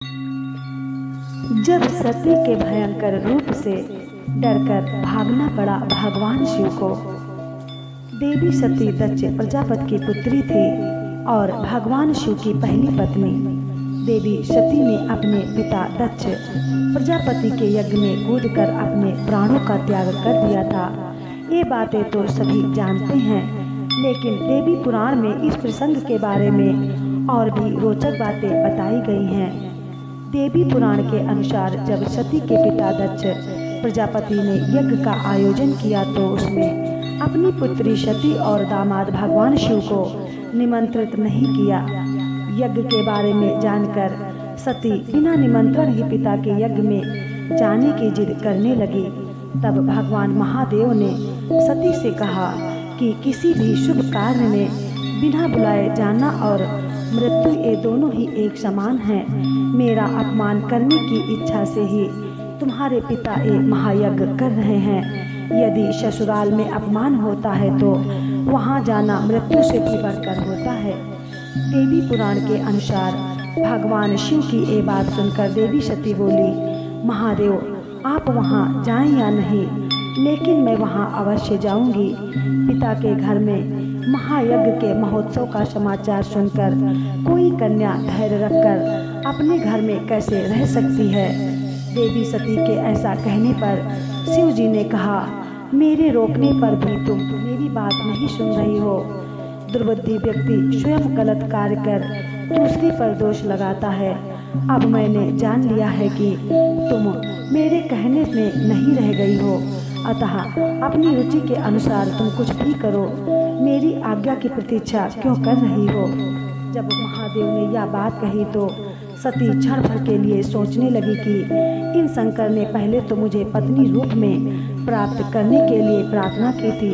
जब सती के भयंकर रूप से डरकर भागना पड़ा भगवान शिव को। देवी सती दक्ष प्रजापति की पुत्री थी और भगवान शिव की पहली पत्नी। देवी सती ने अपने पिता दक्ष प्रजापति के यज्ञ में कूदकर अपने प्राणों का त्याग कर दिया था। ये बातें तो सभी जानते हैं, लेकिन देवी पुराण में इस प्रसंग के बारे में और भी रोचक बातें बताई गई हैं। देवी पुराण के अनुसार जब सती के पिता दक्ष प्रजापति ने यज्ञ का आयोजन किया तो उसमें अपनी पुत्री सती और दामाद भगवान शिव को निमंत्रित नहीं किया। यज्ञ के बारे में जानकर सती बिना निमंत्रण ही पिता के यज्ञ में जाने की जिद करने लगी। तब भगवान महादेव ने सती से कहा कि किसी भी शुभ कार्य में बिना बुलाए जाना और मृत्यु ये दोनों ही एक समान हैं। मेरा अपमान करने की इच्छा से ही तुम्हारे पिता ये महायज्ञ कर रहे हैं। यदि ससुराल में अपमान होता है तो वहाँ जाना मृत्यु से भी बढ़कर होता है। देवी पुराण के अनुसार भगवान शिव की ये बात सुनकर देवी सती बोली, महादेव आप वहाँ जाएं या नहीं, लेकिन मैं वहाँ अवश्य जाऊंगी। पिता के घर में महायज्ञ के महोत्सव का समाचार सुनकर कोई कन्या धैर्य रखकर अपने घर में कैसे रह सकती है। देवी सती के ऐसा कहने पर शिव जी ने कहा, मेरे रोकने पर भी तुम मेरी बात नहीं सुन रही हो। दुर्बुद्धि व्यक्ति स्वयं गलत कार्य कर दूसरे पर दोष लगाता है। अब मैंने जान लिया है कि तुम मेरे कहने में नहीं रह गई हो, अतः अपनी रुचि के अनुसार तुम कुछ भी करो। मेरी आज्ञा की प्रतीक्षा क्यों कर रही हो। जब महादेव ने यह बात कही तो सती क्षण भर के लिए सोचने लगी कि इन शंकर ने पहले तो मुझे पत्नी रूप में प्राप्त करने के लिए प्रार्थना की थी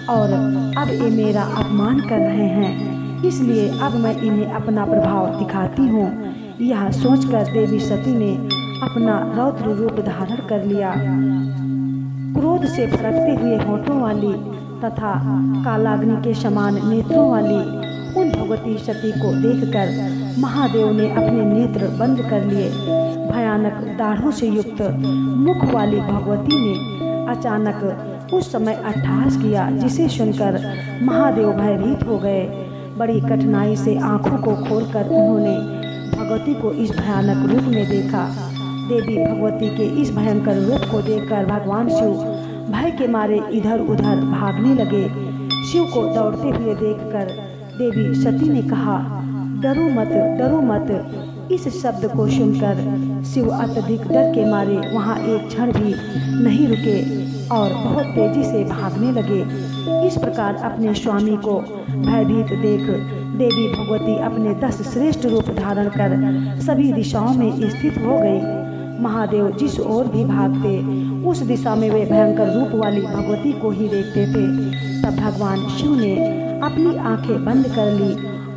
और अब ये मेरा अपमान कर रहे हैं, इसलिए अब मैं इन्हें अपना प्रभाव दिखाती हूँ। यह सोचकर देवी सती ने अपना रौद्र रूप धारण कर लिया। क्रोध से फड़कते हुए होठों वाली तथा कालाग्नि के समान नेत्रों वाली उन भगवती सती को देखकर महादेव ने अपने नेत्र बंद कर लिए। भयानक दाढ़ों से युक्त मुख वाली भगवती ने अचानक उस समय अट्टहास किया, जिसे सुनकर महादेव भयभीत हो गए। बड़ी कठिनाई से आंखों को खोलकर उन्होंने भगवती को इस भयानक रूप में देखा। देवी भगवती के इस भयंकर रूप को देखकर भगवान शिव भय के मारे इधर उधर भागने लगे। शिव को दौड़ते हुए देखकर देवी सती ने कहा, डरो मत, डरो मत। इस शब्द को सुनकर शिव अत्यधिक डर के मारे वहाँ एक क्षण भी नहीं रुके और बहुत तेजी से भागने लगे। इस प्रकार अपने स्वामी को भयभीत देख देवी भगवती अपने 10 श्रेष्ठ रूप धारण कर सभी दिशाओं में स्थित हो गई। महादेव जिस ओर भी भागते उस दिशा में वे भयंकर रूप वाली भगवती को ही देखते थे। तब भगवान शिव ने अपनी आंखें बंद कर ली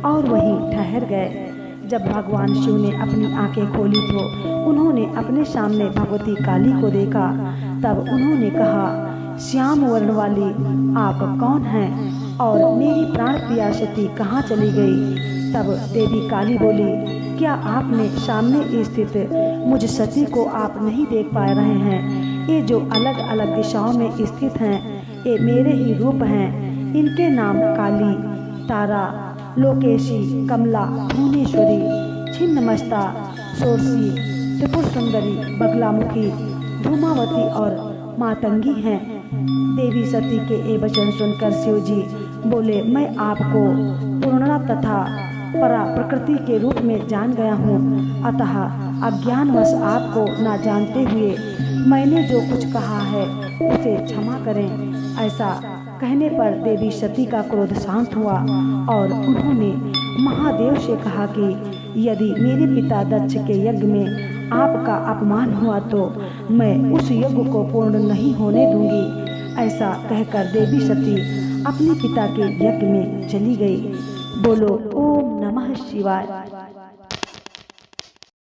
और वहीं ठहर गए। जब भगवान शिव ने अपनी आंखें खोली तो उन्होंने अपने सामने भगवती काली को देखा। तब उन्होंने कहा, श्याम वर्ण वाली आप कौन हैं और मेरी प्राण प्रिया सती कहाँ चली गई। तब देवी काली बोली, क्या आपने सामने स्थित मुझ सती को आप नहीं देख पा रहे हैं। ये जो अलग अलग दिशाओं में स्थित हैं ये मेरे ही रूप हैं। इनके नाम काली, तारा, लोकेशी, कमला, भुवनेश्वरी, छिन्नमस्ता, सोरसी, त्रिपुर सुंदरी, बगलामुखी, धूमावती और मातंगी हैं। देवी सती के ये वचन सुनकर शिव जी बोले, मैं आपको पूर्णा तथा परा प्रकृति के रूप में जान गया हूँ, अतः अज्ञानवश आपको न जानते हुए मैंने जो कुछ कहा है उसे क्षमा करें। ऐसा कहने पर देवी सती का क्रोध शांत हुआ और उन्होंने महादेव से कहा कि यदि मेरे पिता दक्ष के यज्ञ में आपका अपमान हुआ तो मैं उस यज्ञ को पूर्ण नहीं होने दूंगी। ऐसा कहकर देवी सती अपने पिता के यज्ञ में चली गई। बोलो ओम नमः शिवाय।